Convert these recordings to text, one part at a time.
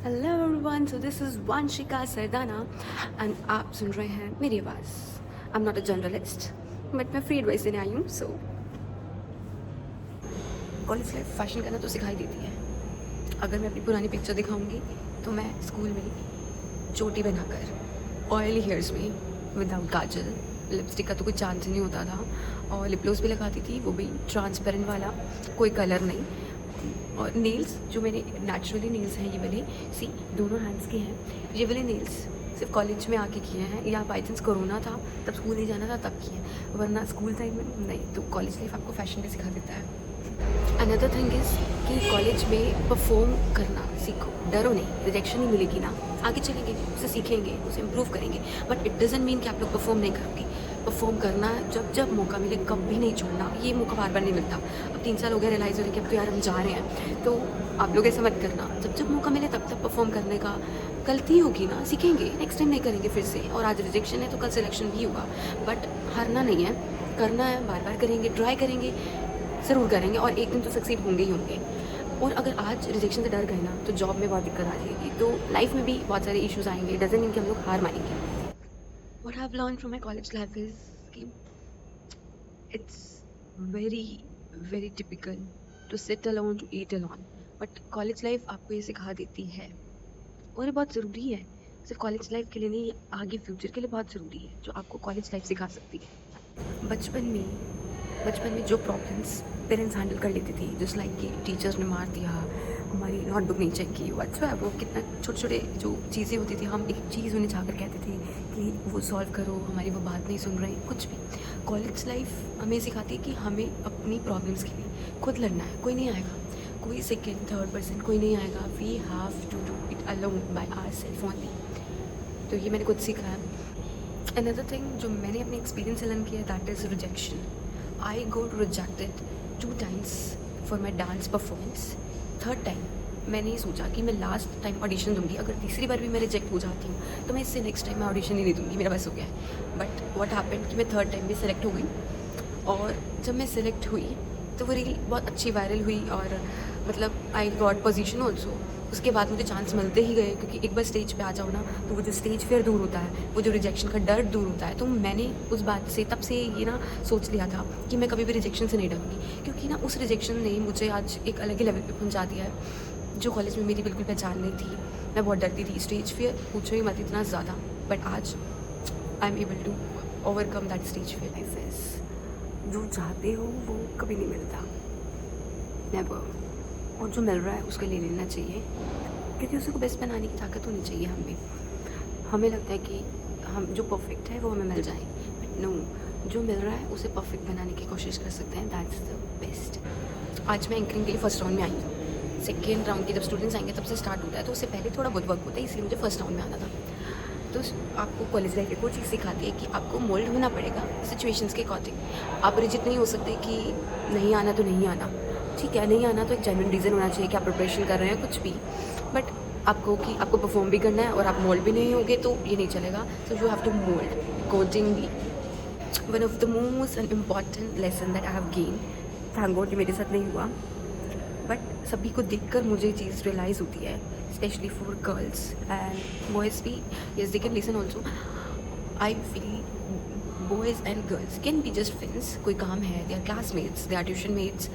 Hello everyone, so this is Vanshika Sardana and आप सुन रहे हैं मेरी आवाज़। I am not a journalist but मैं फ्री एडवाइस देने आई हूँ। सो कॉलेज लाइफ फैशन करना तो सिखाई देती है। अगर मैं अपनी पुरानी पिक्चर दिखाऊंगी तो मैं स्कूल में चोटी बनाकर ऑयली हेयर्स में विदाउट काजल, लिपस्टिक का तो कोई चांस ही नहीं होता था, और लिप ग्लोस भी लगाती थी, वो भी ट्रांसपेरेंट वाला, कोई कलर नहीं। और नेल्स जो मेरे नेचुरली नेल्स हैं, ये वाले सी दोनों हैंड्स के हैं, ये वाले नेल्स सिर्फ कॉलेज में आके किए हैं, या बाई चांस कोरोना था तब स्कूल नहीं जाना था तब किए हैं, वरना स्कूल टाइम में नहीं। तो कॉलेज लाइफ आपको फैशन भी सिखा देता है। अनदर थिंग इज़ कि कॉलेज में परफॉर्म करना सीखो, डरो नहीं, रिजेक्शन नहीं मिलेगी ना, आगे चलेंगे, उसे सीखेंगे, उसे इम्प्रूव करेंगे, बट इट डजंट मीन कि आप लोग परफॉर्म नहीं करोगे। परफॉर्म करना जब जब मौका मिले, कभी नहीं छोड़ना, ये मौका बार बार नहीं मिलता। अब 3 साल हो गए, रियलाइज़ हो रहा है कि अब तो यार हम जा रहे हैं, तो आप लोग ऐसा मत करना, जब जब मौका मिले तब तक परफॉर्म करने का। गलती होगी ना, सीखेंगे, नेक्स्ट टाइम नहीं करेंगे फिर से, और आज रिजेक्शन है तो कल सिलेक्शन भी होगा, बट हारना नहीं है, करना है, बार बार करेंगे, ट्राई करेंगे, ज़रूर करेंगे, और एक दिन तो सक्सीड होंगे ही होंगे। और अगर आज रिजेक्शन से डर गए ना तो जॉब में बहुत दिक्कत आ जाएगी, तो लाइफ में भी बहुत सारे इश्यूज आएंगे। डजंट मीन कि हम लोग हार मानेंगे। What I have learn from my college life is कि it's very very typical to sit alone, to eat alone, but college life आपको ये सिखा देती है, और ये बहुत ज़रूरी है। सिर्फ कॉलेज लाइफ के लिए नहीं, आगे फ्यूचर के लिए बहुत ज़रूरी है, जो आपको कॉलेज लाइफ सिखा सकती है। बचपन में जो प्रॉब्लम्स पेरेंट्स हैंडल कर लेती थी, जस्ट लाइक कि टीचर्स ने मार दिया, हमारी नोटबुक नहीं चेक की, अच्छा वो कितना छोटे छोटे जो चीज़ें होती थी, हम एक चीज़ उन्हें जाकर कहते थे कि वो सॉल्व करो, हमारी वो बात नहीं सुन रहे, कुछ भी। कॉलेज लाइफ हमें सिखाती है कि हमें अपनी प्रॉब्लम्स के लिए खुद लड़ना है, कोई नहीं आएगा, कोई सेकेंड थर्ड पर्सन कोई नहीं आएगा। We have to do it alone by ourself only. तो ये मैंने खुद सीखा है। अनदर थिंग जो मैंने अपने एक्सपीरियंस से लर्न किया है, that is rejection. I got rejected 2 times for my dance performance. Third time मैंने सोचा कि मैं लास्ट टाइम ऑडिशन दूंगी, अगर तीसरी बार भी मैं रिजेक्ट हो जाती हूँ तो मैं इससे नेक्स्ट टाइम मैं ऑडिशन ही नहीं दूंगी, मेरा बस हो गया है। बट व्हाट हैपेंड कि मैं थर्ड टाइम भी सिलेक्ट हो गई, और जब मैं सिलेक्ट हुई तो वो रील बहुत अच्छी वायरल हुई, और मतलब आई गॉट पोजीशन ऑल्सो। उसके बाद मुझे चांस मिलते ही गए, क्योंकि एक बार स्टेज पे आ जाओ ना तो वो जो स्टेज फियर दूर होता है, वो जो रिजेक्शन का डर दूर होता है। तो मैंने उस बात से तब से ये ना सोच लिया था कि मैं कभी भी रिजेक्शन से नहीं डरूंगी, क्योंकि ना उस रिजेक्शन ने मुझे आज एक अलग ही लेवल पे पहुंचा दिया है, जो कॉलेज में मेरी बिल्कुल पहचान नहीं थी। मैं बहुत डरती थी, स्टेज फियर पूछो ही मत इतना ज़्यादा, बट आज I am able to overcome that stage fear. Life is जो चाहते हो वो कभी नहीं मिलता, नेवर, और जो मिल रहा है उसको ले लेना चाहिए, क्योंकि उसी को बेस्ट बनाने की ताकत होनी चाहिए हमें लगता है कि हम जो परफेक्ट है वो हमें मिल जाए, बट नो, जो मिल रहा है उसे परफेक्ट बनाने की कोशिश कर सकते हैं, दैट्स द बेस्ट। आज मैं एंकरिंग के लिए फर्स्ट राउंड में आई हूँ। सेकेंड राउंड के जब स्टूडेंट्स आएंगे तब से स्टार्ट होता है, तो उससे पहले थोड़ा बहुत वर्क होता है, इसलिए मुझे फर्स्ट राउंड में आना था। तो आपको कॉलेज लाइफ वो चीज़ सिखाती है कि आपको मोल्ड होना पड़ेगा सिचुएशंस के अकॉर्डिंग। आप रिजिड नहीं हो सकते कि नहीं आना तो नहीं आना, ठीक है, नहीं आना तो एक जेन्युइन रीज़न होना चाहिए कि आप प्रिपरेशन कर रहे हैं कुछ भी, बट आपको कि आपको परफॉर्म भी करना है और आप मोल्ड भी नहीं होगे तो ये नहीं चलेगा। So you have to mould accordingly. One of the most and important lesson that I have gain, thank God ये मेरे साथ नहीं हुआ, बट सभी को देखकर मुझे चीज़ रियलाइज़ होती है, specially for girls and boys भी, yes they can listen also. I feel boys and girls can be just friends, कोई काम है, they are classmates, they are tuition mates,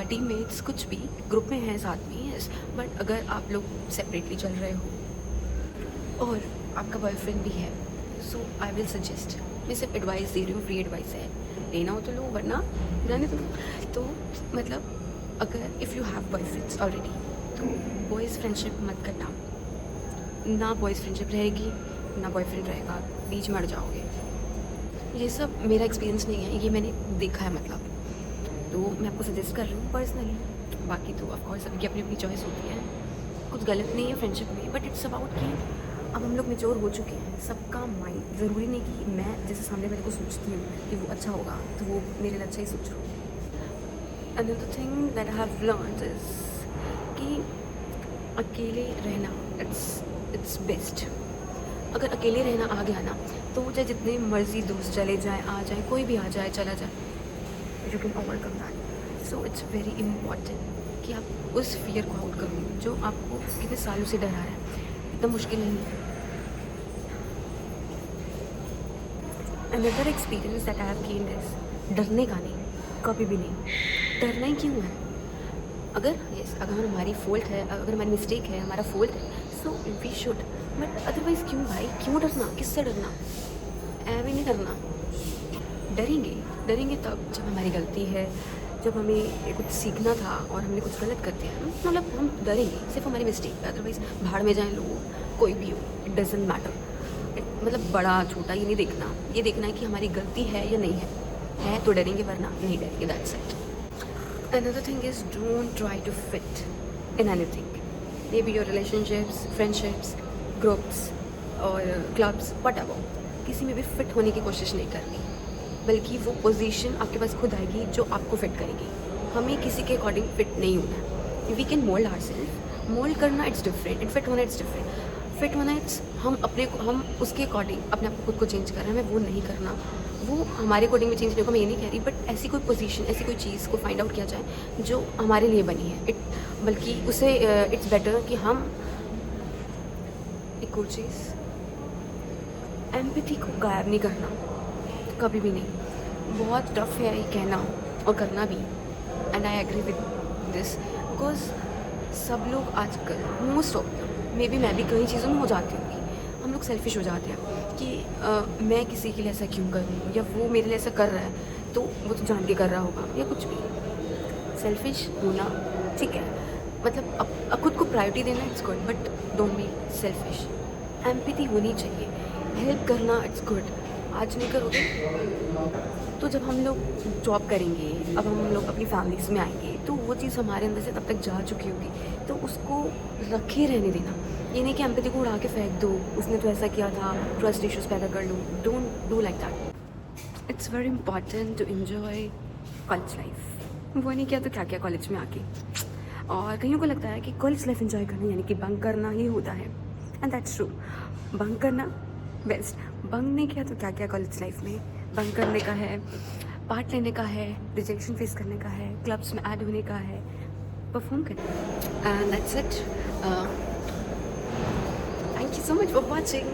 teammates, कुछ भी ग्रुप में हैं साथ में, yes, बट अगर आप लोग सेपरेटली चल रहे हो और आपका बॉयफ्रेंड भी है, सो आई विल सजेस्ट, मैं सिर्फ एडवाइस दे रही हूँ, फ्री एडवाइस है, लेना हो तो लो, वरना जाने दो। तो मतलब अगर if you have boyfriends already तो बॉयज़ फ्रेंडशिप मत करना, ना बॉयज़ फ्रेंडशिप रहेगी ना बॉयफ्रेंड रहेगा, बीच में अड़ जाओगे। ये सब मेरा एक्सपीरियंस नहीं है, ये मैंने देखा है, मतलब तो मैं आपको सजेस्ट कर रही हूँ पर्सनली। बाकी तो ऑफकोर्स सबकी अपनी अपनी चॉइस होती है, कुछ गलत नहीं है फ्रेंडशिप में, बट इट्स अबाउट कि अब हम लोग मेच्योर हो चुके हैं, सबका माइंड ज़रूरी नहीं कि मैं जैसे सामने वाले को सोचती हूँ कि वो अच्छा होगा तो वो मेरे लिए अच्छा ही सोच रहा हूँ। Another thing that I have learned is कि अकेले रहना इट्स बेस्ट। अगर अकेले रहना आ गया ना तो चाहे जितने मर्जी दोस्त चले जाए, आ जाए, कोई भी आ जाए, चला जाए, you can overcome that. So it's very important कि आप उस फियर को आउट करो जो आपको कितने सालों से डरा है। इतना मुश्किल नहीं है। Another experience that I have gained is डरने का नहीं, कभी भी नहीं। डरना ही क्यों है? अगर हमारी फॉल्ट है, अगर हमारी मिस्टेक है, हमारा फॉल्ट है, so we should, but otherwise क्यों भाई, क्यों डरना? किससे डरना? ऐवे नहीं करना। डरेंगे तब जब हमारी गलती है, जब हमें कुछ सीखना था और हमने कुछ गलत कर दिया, मतलब हम डरेंगे सिर्फ हमारी मिस्टेक पे। अदरवाइज़ भाड़ में जाएं लोग, कोई भी हो, इट डजेंट मैटर। मतलब बड़ा छोटा ये नहीं देखना, ये देखना है कि हमारी गलती है या नहीं है तो डरेंगे, वरना नहीं डरेंगे। That's it. Another thing is, don't try to fit in anything. Maybe your relationships, friendships, groups or clubs, whatever. किसी में भी फिट होने की कोशिश नहीं करनी, बल्कि वो पोजीशन आपके पास खुद आएगी जो आपको फिट करेगी। हमें किसी के अकॉर्डिंग फिट नहीं होना। We can mould ourself. Mould करना इट्स डिफरेंट, एंड फिट होना इट्स डिफरेंट। फिट होना इट्स हम उसके अकॉर्डिंग अपने आप को खुद को चेंज कर रहे हैं। हमें वो नहीं करना, वो हमारे अकॉर्डिंग में चेंज नहीं होगा, मैं ये नहीं कह रही, बट ऐसी कोई पोजीशन, ऐसी कोई चीज़ को फाइंड आउट किया जाए जो हमारे लिए बनी है। बल्कि उसे इट्स बेटर कि हम एक और चीज़, एम्पैथी को गायब नहीं करना, कभी भी नहीं। बहुत टफ है ये कहना और करना भी, and I agree with this, because सब लोग आजकल, most of them, may be मैं भी कई चीज़ों में हो जाती हूँ, हम लोग सेल्फिश हो जाते हैं कि मैं किसी के लिए ऐसा क्यों करूँ, या वो मेरे लिए ऐसा कर रहा है तो वो तो जान के कर रहा होगा, या कुछ भी। सेल्फिश होना ठीक है, मतलब अब खुद को प्रायोरिटी देना it's good, but don't be selfish. Empathy होनी चाहिए, हेल्प करना इट्स गुड। आज नहीं करोगे तो जब हम लोग जॉब करेंगे, अब हम लोग अपनी फैमिलीज़ में आएंगे, तो वो चीज़ हमारे अंदर से तब तक जा चुकी होगी, तो उसको रखे रहने देना। ये नहीं कि एम्पैथी को उड़ा के फेंक दो, उसने तो ऐसा किया था, ट्रस्ट इश्यूज़ पैदा कर लो। Don't do like that. It's very important to enjoy college life. वो नहीं किया तो क्या किया कॉलेज में आके। और कईयों को लगता है कि कॉलेज लाइफ एंजॉय करना यानी कि बंक करना ही होता है, एंड दैट्स ट्रू। बंक करना बेस्ट। बंक नहीं किया तो क्या किया कॉलेज लाइफ में? बंक करने का है, पार्ट लेने का है, रिजेक्शन फेस करने का है, क्लब्स में ऐड होने का है, परफॉर्म करना। And that's it. Thank you so much for watching.